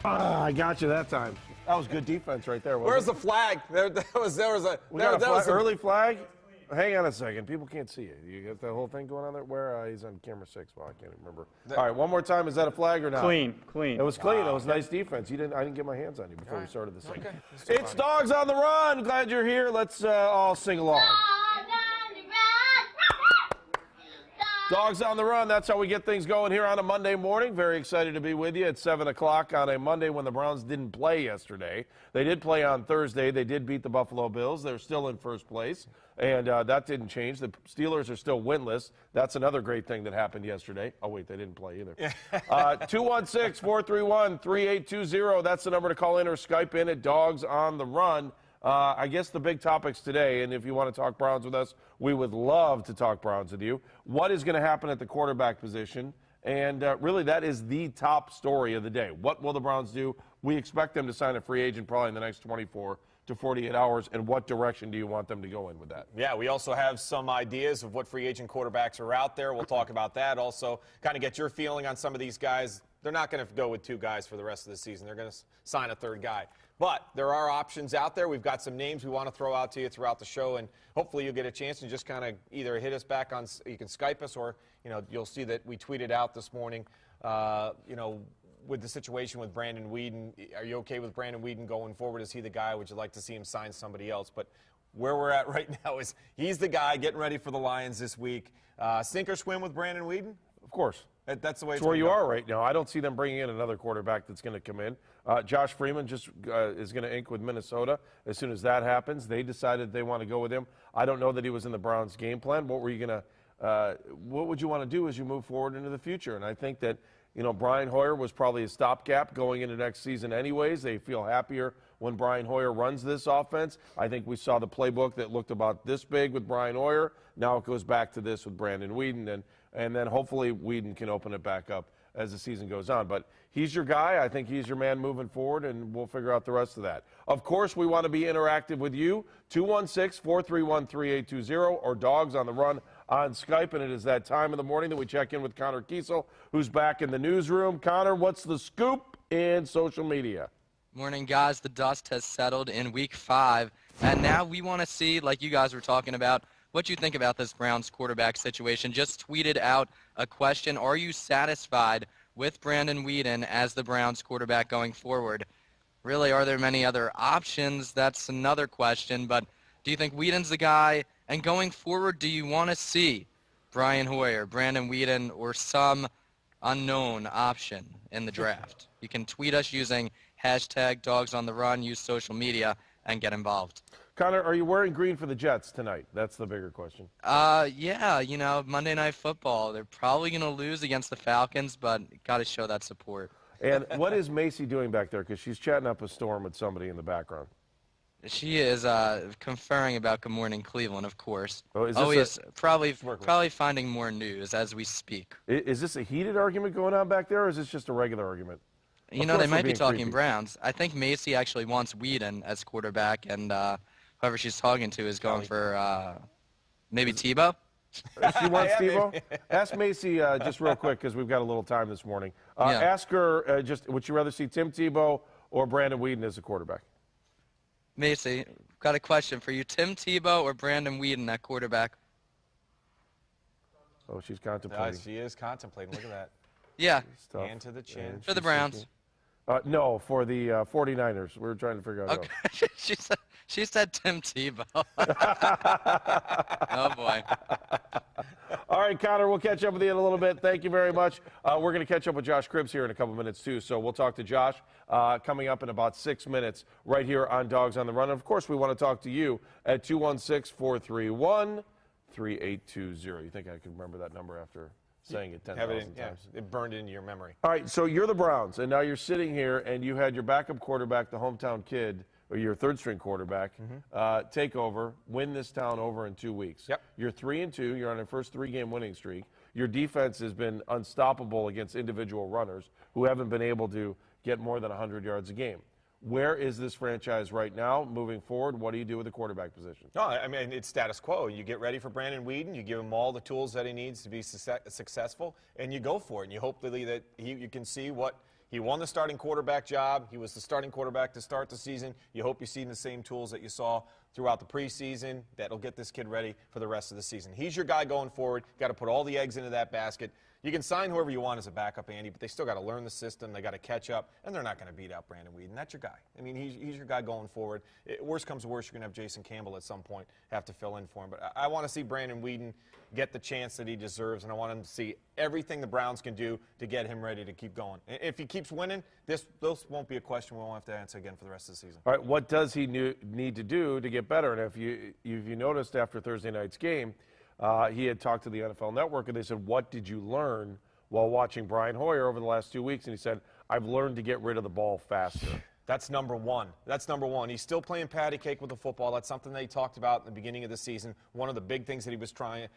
Ah, I got you that time. That was good defense right there. Where's Wasn't the flag? There was a early flag? Hang on a second. People can't see it. You got the whole thing going on there? Where? He's on camera 6. Well, I can't remember. All right, one more time. Is that a flag or not? Clean. It was clean. It was nice defense. I didn't get my hands on you before we started this thing. It's Dogs on the Run. Glad you're here. Let's all sing along. Dogs on the Run. That's how we get things going here on a Monday morning. Very excited to be with you at 7 o'clock on a Monday when the Browns didn't play yesterday. They did play on Thursday. They did beat the Buffalo Bills. They're still in first place, and that didn't change. The Steelers are still winless. That's another great thing that happened yesterday. Oh, wait, they didn't play either. 216-431-3820. That's the number to call in or Skype in at Dogs on the Run. I guess the big topics today, and if you want to talk Browns with us, we would love to talk Browns with you. What is going to happen at the quarterback position? And really, that is the top story of the day. What will the Browns do? We expect them to sign a free agent probably in the next 24 to 48 hours. And what direction do you want them to go in with that? Yeah, we also have some ideas of what free agent quarterbacks are out there. We'll talk about that. Also, kind of get your feeling on some of these guys. They're not going to go with 2 guys for the rest of the season. They're going to sign a 3rd guy. But there are options out there. We've got some names we want to throw out to you throughout the show, and hopefully you'll get a chance to just kind of either hit us back on, you can Skype us, or, you'll see that we tweeted out this morning, with the situation with Brandon Weeden. Are you okay with Brandon Weeden going forward? Is he the guy? Would you like to see him sign somebody else? But where we're at right now is he's the guy getting ready for the Lions this week. Sink or swim with Brandon Weeden? Of course. That's the way it's where you are right now. I don't see them bringing in another quarterback that's going to come in. Josh Freeman just is going to ink with Minnesota. As soon as that happens, they decided they want to go with him. I don't know that he was in the Browns' game plan. What would you want to do as you move forward into the future? And I think that, Brian Hoyer was probably a stopgap going into next season anyways. They feel happier when Brian Hoyer runs this offense. I think we saw the playbook that looked about this big with Brian Hoyer. Now it goes back to this with Brandon Weeden. And then hopefully Weeden can open it back up as the season goes on. But he's your guy. I think he's your man moving forward, and we'll figure out the rest of that. Of course, we want to be interactive with you. 216-431-3820 or Dogs on the Run on Skype. And it is that time of the morning that we check in with Connor Kiesel, who's back in the newsroom. Connor, what's the scoop in social media? Morning, guys. The dust has settled in Week 5, and now we want to see, like you guys were talking about, what you think about this Browns quarterback situation. Just tweeted out a question. Are you satisfied with Brandon Weeden as the Browns quarterback going forward? Really, are there many other options? That's another question. But do you think Weeden's the guy? And going forward, do you want to see Brian Hoyer, Brandon Weeden, or some unknown option in the draft? You can tweet us using hashtag Dogs on the Run, use social media, and get involved. Connor, are you wearing green for the Jets tonight? That's the bigger question. Yeah, Monday Night Football. They're probably going to lose against the Falcons, but got to show that support. And what is Macy doing back there? Because she's chatting up a storm with somebody in the background. She is conferring about Good Morning Cleveland, of course. Oh, is this probably finding more news as we speak. Is this a heated argument going on back there, or is this just a regular argument? They might be talking creepy. Browns. I think Macy actually wants Weeden as quarterback, and whoever she's talking to is going for maybe Tebow. She wants Tebow? Ask Macy just real quick, because we've got a little time this morning. Ask her, would you rather see Tim Tebow or Brandon Weeden as a quarterback? Macy, got a question for you. Tim Tebow or Brandon Weeden at quarterback? Oh, she's contemplating. She is contemplating. Look at that. Yeah. Hand to the chin. For the Browns. No, for the 49ers. We were trying to figure out. Okay. She said Tim Tebow. Oh, boy. All right, Connor, we'll catch up with you in a little bit. Thank you very much. We're going to catch up with Josh Cribbs here in a couple minutes, too. So we'll talk to Josh coming up in about 6 minutes right here on Dogs on the Run. And, of course, we want to talk to you at 216-431-3820. You think I can remember that number after saying it 10,000 times? It burned into your memory. All right, so you're the Browns, and now you're sitting here, and you had your backup quarterback, the hometown kid, or your third-string quarterback, take over, win this town over in 2 weeks. Yep. You're 3-2. You're on a first 3-game winning streak. Your defense has been unstoppable against individual runners who haven't been able to get more than 100 yards a game. Where is this franchise right now moving forward? What do you do with the quarterback position? No, I mean, it's status quo. You get ready for Brandon Weeden. You give him all the tools that he needs to be successful, and you go for it. And you hope that you can see what He won the starting quarterback job. He was the starting quarterback to start the season. You hope you're seeing the same tools that you saw throughout the preseason. That'll get this kid ready for the rest of the season. He's your guy going forward. Got to put all the eggs into that basket. You can sign whoever you want as a backup, Andy, but they still got to learn the system. They got to catch up, and they're not going to beat out Brandon Weeden. That's your guy. I mean, he's your guy going forward. Worst comes to worst, you're going to have Jason Campbell at some point have to fill in for him. But I want to see Brandon Weeden get the chance that he deserves, and I want him to see everything the Browns can do to get him ready to keep going. If he keeps winning, this won't be a question we won't have to answer again for the rest of the season. All right, what does he need to do to get better? And if you noticed after Thursday night's game, he had talked to the NFL Network, and they said, what did you learn while watching Brian Hoyer over the last 2 weeks? And he said, I've learned to get rid of the ball faster. That's number one. That's number one. He's still playing patty cake with the football. That's something that he talked about in the beginning of the season. One of the big things that he was trying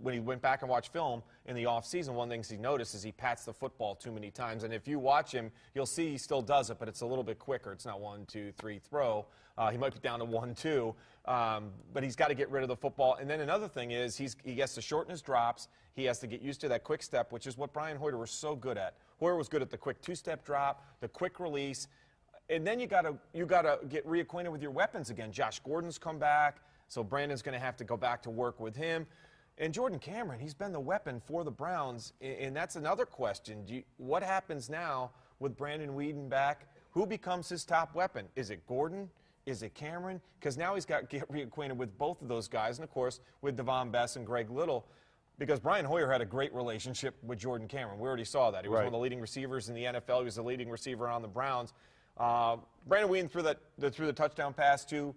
when he went back and watched film in the offseason, one of the things he noticed is he pats the football too many times. And if you watch him, you'll see he still does it, but it's a little bit quicker. It's not 1, 2, 3, throw. He might be down to 1, 2, but he's got to get rid of the football. And then another thing is he has to shorten his drops. He has to get used to that quick step, which is what Brian Hoyer was so good at. Hoyer was good at the quick two-step drop, the quick release. And then you gotta get reacquainted with your weapons again. Josh Gordon's come back, so Brandon's going to have to go back to work with him. And Jordan Cameron, he's been the weapon for the Browns, and that's another question. What happens now with Brandon Weeden back? Who becomes his top weapon? Is it Gordon? Is it Cameron? Because now he's got to get reacquainted with both of those guys, and of course with Devon Bess and Greg Little. Because Brian Hoyer had a great relationship with Jordan Cameron. We already saw that. He was one of the leading receivers in the NFL. He was the leading receiver on the Browns. Brandon Weeden threw the touchdown pass to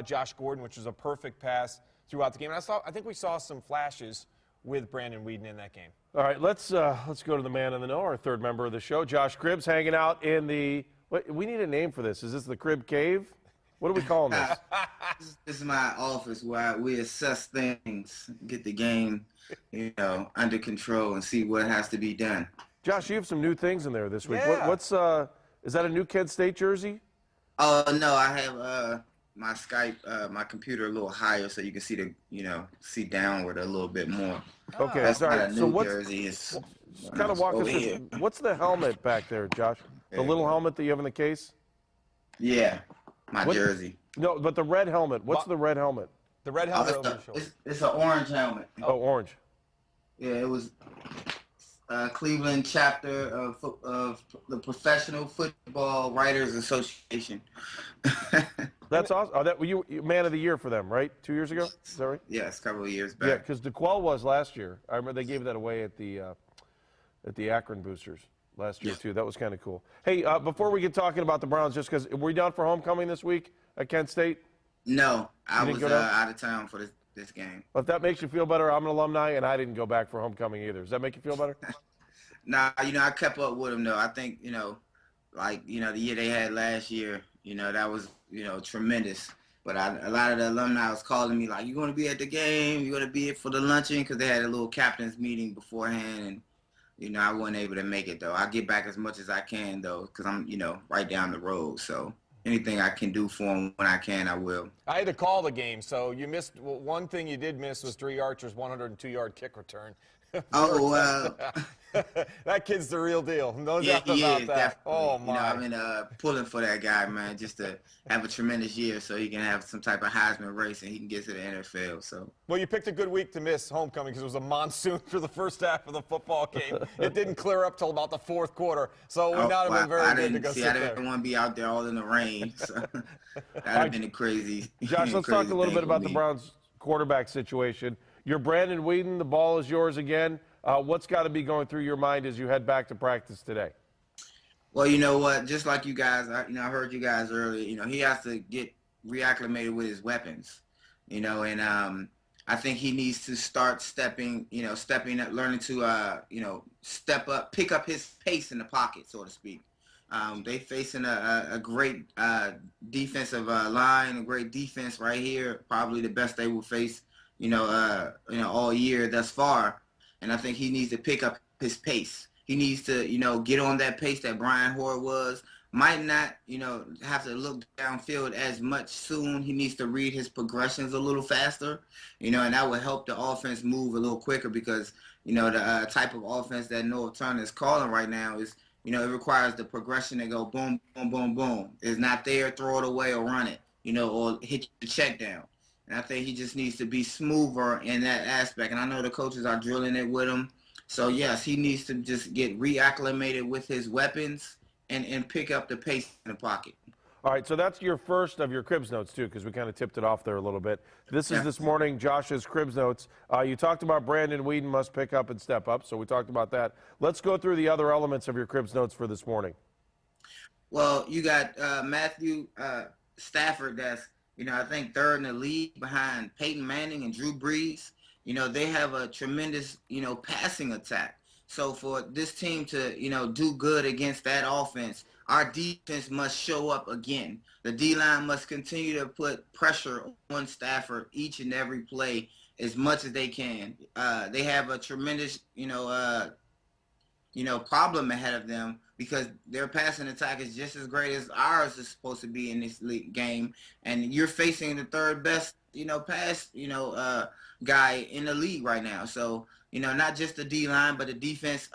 Josh Gordon, which was a perfect pass throughout the game. And I think we saw some flashes with Brandon Weeden in that game. All right, let's go to the man in the know, our third member of the show, Josh Cribbs, hanging out in the. We need a name for this. Is this the Crib Cave? What are we calling this? This is my office where we assess things, get the game, under control, and see what has to be done. Josh, you have some new things in there this week. Yeah. Is that a new Kent State jersey? Oh no, I have my Skype, my computer a little higher so you can see see downward a little bit more. Okay, That's all not right. a so new what's jersey. It's kind of walk us over through? here. What's the helmet back there, Josh? The little helmet that you have in the case? Yeah, my jersey. No, but the red helmet. What's the red helmet? The red helmet over the shoulder. It's an orange helmet. Oh, orange. Yeah, it was Cleveland chapter of the Professional Football Writers Association. That's awesome. Oh, that you man of the year for them, right? 2 years ago? Is that right? Yes, a couple of years Yeah, back. because DeQuell was last year. I remember they gave that away at the Akron Boosters last year, too. That was kind of cool. Hey, before we get talking about the Browns, just because, were you down for homecoming this week at Kent State? No, I didn't was go down? out of town for this game. Well, if that makes you feel better, I'm an alumni, and I didn't go back for homecoming either. Does that make you feel better? Nah, I kept up with them, though. I think, the year they had last year, that was, tremendous. But a lot of the alumni was calling me, like, you going to be at the game? You going to be here for the luncheon? Because they had a little captain's meeting beforehand, and, I wasn't able to make it, though. I get back as much as I can, though, because I'm, right down the road. So anything I can do for them when I can, I will. I had to call the game, so you missed. Well, one thing you did miss was Dre Archer's 102-yard kick return. Oh, well. That kid's the real deal. No Yeah, doubt he about is, that. definitely. Oh, my. I've been pulling for that guy, man, just to have a tremendous year so he can have some type of Heisman race and he can get to the NFL. So. Well, you picked a good week to miss homecoming because it was a monsoon for the first half of the football game. It didn't clear up till about the fourth quarter, so it would not have been very good to go sit I there. didn't want to be out there all in the rain. So that would have been a crazy. Josh, let's talk a little bit about the Browns quarterback situation. You're Brandon Weeden. The ball is yours again. What's got to be going through your mind as you head back to practice today? Well, you know what? Just like you guys, I heard you guys earlier. He has to get reacclimated with his weapons. And I think he needs to start stepping up, learning to, step up, pick up his pace in the pocket, so to speak. They facing a great defensive line, a great defense right here. Probably the best they will face, all year thus far. And I think he needs to pick up his pace. He needs to, get on that pace that Brian Hoyer was. Might not, have to look downfield as much soon. He needs to read his progressions a little faster, and that will help the offense move a little quicker because, the type of offense that Noah Turner is calling right now is it requires the progression to go boom, boom, boom, boom. It's not there, throw it away or run it, or hit the check down. And I think he just needs to be smoother in that aspect. And I know the coaches are drilling it with him. So, yes, he needs to just get reacclimated with his weapons and pick up the pace in the pocket. All right, so that's your first of your Cribs notes, too, because we kind of tipped it off there a little bit. This is this morning, Josh's Cribs notes. You talked about Brandon Weeden must pick up and step up, so we talked about that. Let's go through the other elements of your Cribs notes for this morning. Well, you got Matthew Stafford that's, I think third in the league behind Peyton Manning and Drew Brees. They have a tremendous, passing attack. So for this team to, do good against that offense, our defense must show up again. The D-line must continue to put pressure on Stafford each and every play as much as they can. They have a tremendous, problem ahead of them because their passing attack is just as great as ours is supposed to be in this league game. And you're facing the third best, pass, guy in the league right now. So, not just the D-line, but the defense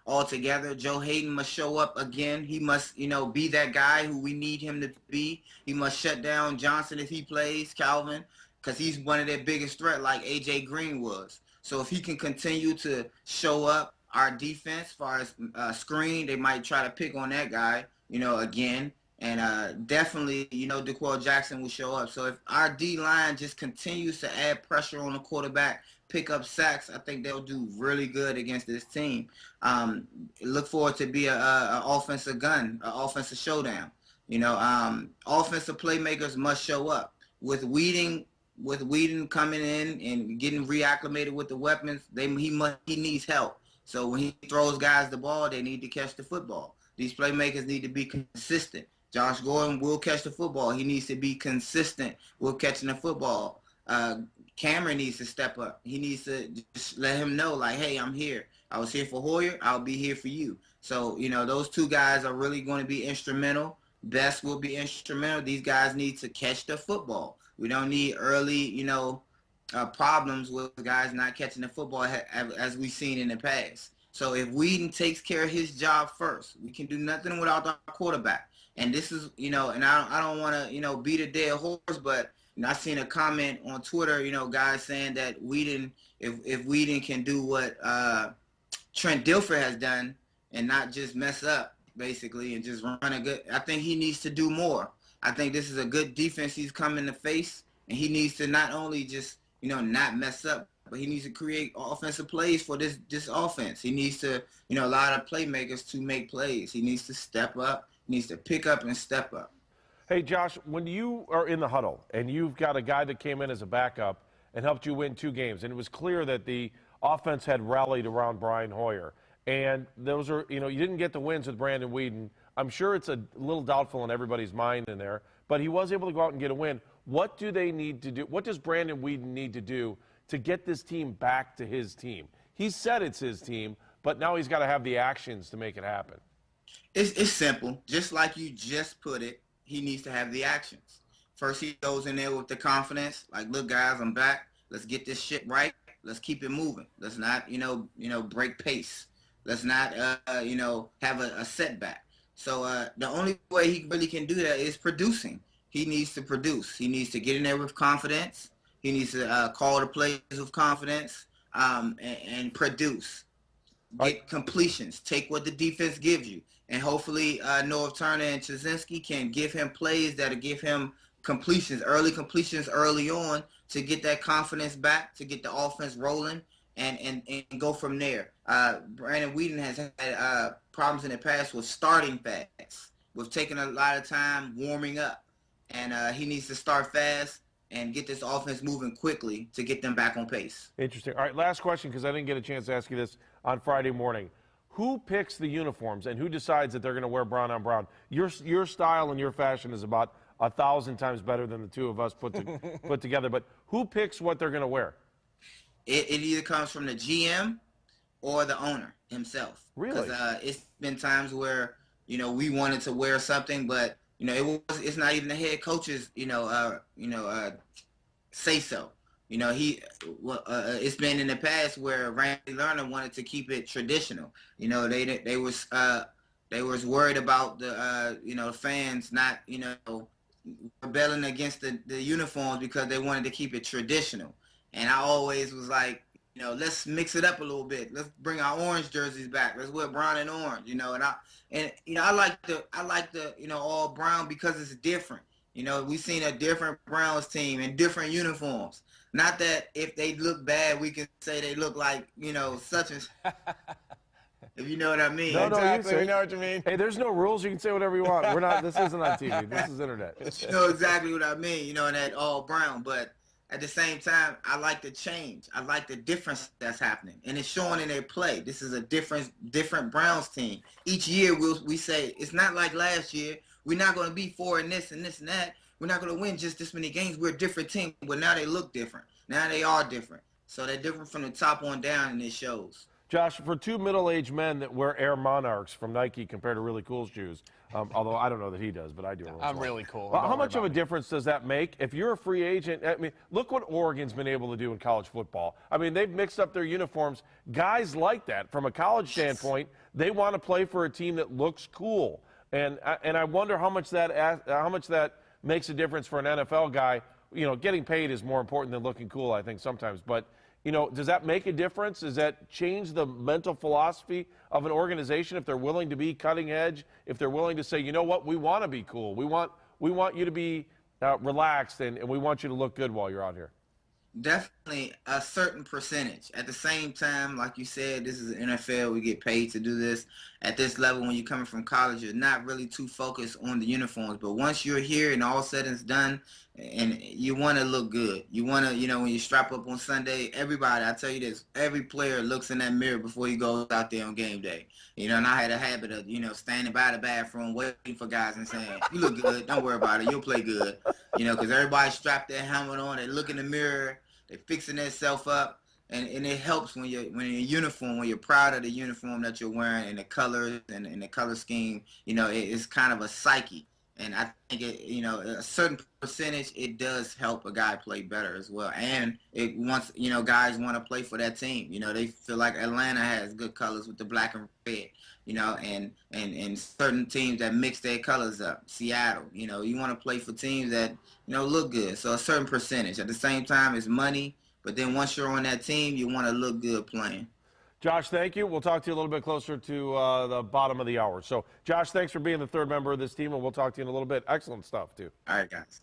altogether. Joe Hayden must show up again. He must, be that guy who we need him to be. He must shut down Johnson if he plays, Calvin, because he's one of their biggest threat like A.J. Green was. So if he can continue to show up, our defense, as far as screen, they might try to pick on that guy, again. And definitely, DeQuell Jackson will show up. So if our D-line just continues to add pressure on the quarterback, pick up sacks, I think they'll do really good against this team. Look forward to be an offensive gun, an offensive showdown. Offensive playmakers must show up. With Weeden coming in and getting reacclimated with the weapons, he needs help. So when he throws guys the ball, they need to catch the football. These playmakers need to be consistent. Josh Gordon will catch the football. He needs to be consistent with catching the football. Cameron needs to step up. He needs to just let him know, like, hey, I'm here. I was here for Hoyer. I'll be here for you. So, those two guys are really going to be instrumental. Best will be instrumental. These guys need to catch the football. We don't need early, problems with guys not catching the football as we've seen in the past. So if Weeden takes care of his job first, we can do nothing without our quarterback. And this is, and I don't want to, beat a dead horse, but I seen a comment on Twitter, guys saying that Weeden, if Weeden can do what Trent Dilfer has done and not just mess up, basically, and just run a good, I think he needs to do more. I think this is a good defense he's coming to face, and he needs to not only just, not mess up, but he needs to create offensive plays for this offense. He needs to, allow the playmakers to make plays. He needs to step up. He needs to pick up and step up. Hey, Josh, when you are in the huddle and you've got a guy that came in as a backup and helped you win 2 games, and it was clear that the offense had rallied around Brian Hoyer, and those are, you didn't get the wins with Brandon Weeden. I'm sure it's a little doubtful in everybody's mind in there, but he was able to go out and get a win. What do they need to do? What does Brandon Weeden need to do to get this team back to his team? He said it's his team, but now he's got to have the actions to make it happen. It's simple. Just like you just put it, he needs to have the actions. First, he goes in there with the confidence, like, look, guys, I'm back. Let's get this shit right. Let's keep it moving. Let's not, break pace. Let's not, have a setback. So the only way he really can do that is producing. He needs to produce. He needs to get in there with confidence. He needs to call the plays with confidence and produce. Get completions. Take what the defense gives you. And hopefully North Turner and Chazinski can give him plays that'll give him completions early on to get that confidence back, to get the offense rolling, and go from there. Brandon Weeden has had problems in the past with starting fast, with taking a lot of time warming up. And he needs to start fast and get this offense moving quickly to get them back on pace. Interesting. All right, last question, because I didn't get a chance to ask you this on Friday morning. Who picks the uniforms and who decides that they're going to wear brown on brown? Your style and your fashion is about 1,000 times better than the two of us put together. But who picks what they're going to wear? It either comes from the GM or the owner himself. Really? Because it's been times where, we wanted to wear something, but it's not even the head coach's, say so. It's been in the past where Randy Lerner wanted to keep it traditional. They was, They was worried about the fans not rebelling against the uniforms because they wanted to keep it traditional. And I always was like, let's mix it up a little bit. Let's bring our orange jerseys back. Let's wear brown and orange. I like the all brown because it's different. We've seen a different Browns team in different uniforms. Not that if they look bad, we can say they look like, such and if you know what I mean. No, Exactly. We know what you mean. Hey, there's no rules. You can say whatever you want. We're not. This isn't on TV. This is internet. You know exactly what I mean, and that all brown. But at the same time, I like the change. I like the difference that's happening. And it's showing in their play. This is a different Browns team. Each year we say, it's not like last year. We're not going to be 4 and this and this and that. We're not going to win just this many games. We're a different team. But now they look different. Now they are different. So they're different from the top on down, and it shows. Josh, for two middle-aged men that wear Air Monarchs from Nike compared to really cool shoes, although I don't know that he does, but I do. I'm really cool. Well, how much of a difference does that make? If you're a free agent, I mean, look what Oregon's been able to do in college football. I mean, they've mixed up their uniforms. Guys like that. From a college standpoint, they want to play for a team that looks cool. And I wonder how much that makes a difference for an NFL guy. Getting paid is more important than looking cool, I think, sometimes. But does that make a difference? Does that change the mental philosophy of an organization if they're willing to be cutting edge, if they're willing to say, you know what, we want to be cool. We want you to be relaxed, and we want you to look good while you're out here? Definitely a certain percentage. At the same time, like you said, this is the NFL. We get paid to do this. At this level, when you're coming from college, you're not really too focused on the uniforms. But once you're here and all said and done, and you want to look good. You want to, when you strap up on Sunday, everybody, I tell you this, every player looks in that mirror before he goes out there on game day. And I had a habit of, standing by the bathroom waiting for guys and saying, you look good, don't worry about it, you'll play good. Because everybody strapped their helmet on, they look in the mirror, they're fixing themselves up. And it helps when you're in uniform, when you're proud of the uniform that you're wearing and the colors and the color scheme. It's kind of a psyche. And I think a certain percentage, it does help a guy play better as well. And it wants, guys want to play for that team. They feel like Atlanta has good colors with the black and red, and certain teams that mix their colors up. Seattle, you want to play for teams that, look good. So a certain percentage. At the same time, it's money. But then once you're on that team, you want to look good playing. Josh, thank you. We'll talk to you a little bit closer to the bottom of the hour. So, Josh, thanks for being the third member of this team, and we'll talk to you in a little bit. Excellent stuff, too. All right, guys.